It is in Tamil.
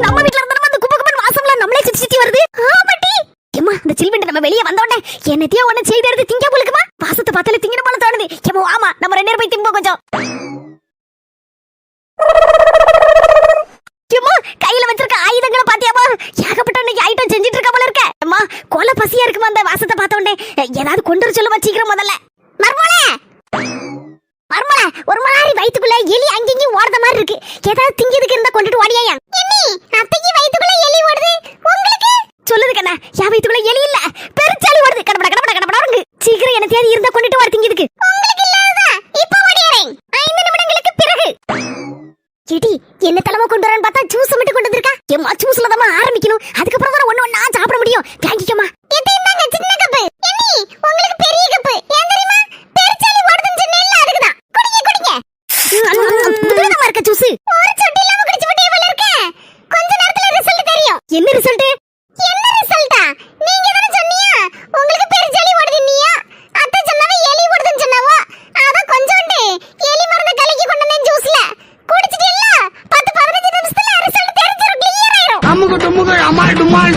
நம்ம வீட்ல இருந்தா அந்த குப்பை குப்பை வாசம்ல நம்மளே சுத்தி சுத்தி வருது. ஆமாட்டி. ஏம்மா இந்த சில்வெண்ட் நம்ம வெளிய வந்த உடனே என்னத்தையோ ஒண்ணு செய்து எடுத்து திங்க போலுக்குமா? வாசத்தை பார்த்தாலே திங்கணும் போல தோணுது. ஏம்மா ஆமா நம்ம ரெண்டு பேரும் போய் திம்போ கொஞ்சம். ஏம்மா கையில வச்சிருக்க ஆயுதங்களை பாத்தியாமா? ஏகப்பட்ட இன்னைக்கு ஐட்டம் செஞ்சிட்டு இருக்க போல இருக்க. அம்மா கொலை பசியா இருக்குமா அந்த வாசத்தை பார்த்த உடனே? ஏதாவது கொண்டு வர சொல்லுமா சீக்கிரம் முதல்ல. மர்மோளே மர்மோளே ஒரு மாதிரி வயித்துக்குள்ள எலி அங்கேயும் ஓடுற மாதிரி இருக்கு. ஏதாவது திங்கிறதுக்கு இருந்தா கொண்டுட்டு ஓடியாயா? எம்மி அத்தைக்கு வயித்துக்குள்ள எலி ஓடுது. உங்களுக்கு சொல்லுது கண்ணா. யா வயித்துக்குள்ள எலி இல்ல பெருச்சாலி ஓடுது. கடபட கடபட கடபடங்க. சீக்கிரம் என்ன தேடி இருந்தா கொண்டுட்டு வர திங்கிறதுக்கு. உங்களுக்கு இல்லாததா இப்ப ஓடியறேன். 5 நிமிடங்களுக்கு பிறகு. ஏடி என்ன தலமா கொண்டு வரேன்னு பார்த்தா ஜூஸ் மட்டும் கொண்டு வந்திருக்கா. ஏம்மா ஜூஸ்ல தான் ஆரம்பிக்கணும். அதுக்கு அப்புறம் தான் ஒண்ணு ஒண்ணா சாப்பிட முடியும். வாங்கிக்கமா. இது என்னங்க சின்ன கப். எம்மி உங்களுக்கு பெரிய கப். ஏன் தெரியுமா? பெருச்சாலி ஓடுதுன்னு சொன்னேல்ல அதுக்கு தான். குடிங்க குடிங்க. புதுவிதமா இருக்க ஜூஸ். ஒரு சொட்டு இல்லாம குடிச்சு விட்டே போல இருக்க. கொஞ்ச நேரத்துல ரிசல்ட் தெரியும். என்ன ரிசல்ட்? என்ன ரிசல்ட்டா? நீங்க தான சொன்னீங்க உங்களுக்கு பெருச்சாலி ஓடுதுன்னியா. அத்தை சொன்னவ எலி ஓடுதுன்னு சொன்னவோ. அத கொஞ்சோண்டு எலி மருந்து கலக்கி கொண்டு வந்தேன் ஜூஸ்ல. குடிச்சிட்டீல்ல 10-15 நிமிஷத்துல ரிசல்ட் தெரிஞ்சிரும். கிளியர் ஆயிரும். அம்முக டும்முக அமால் டுமால்.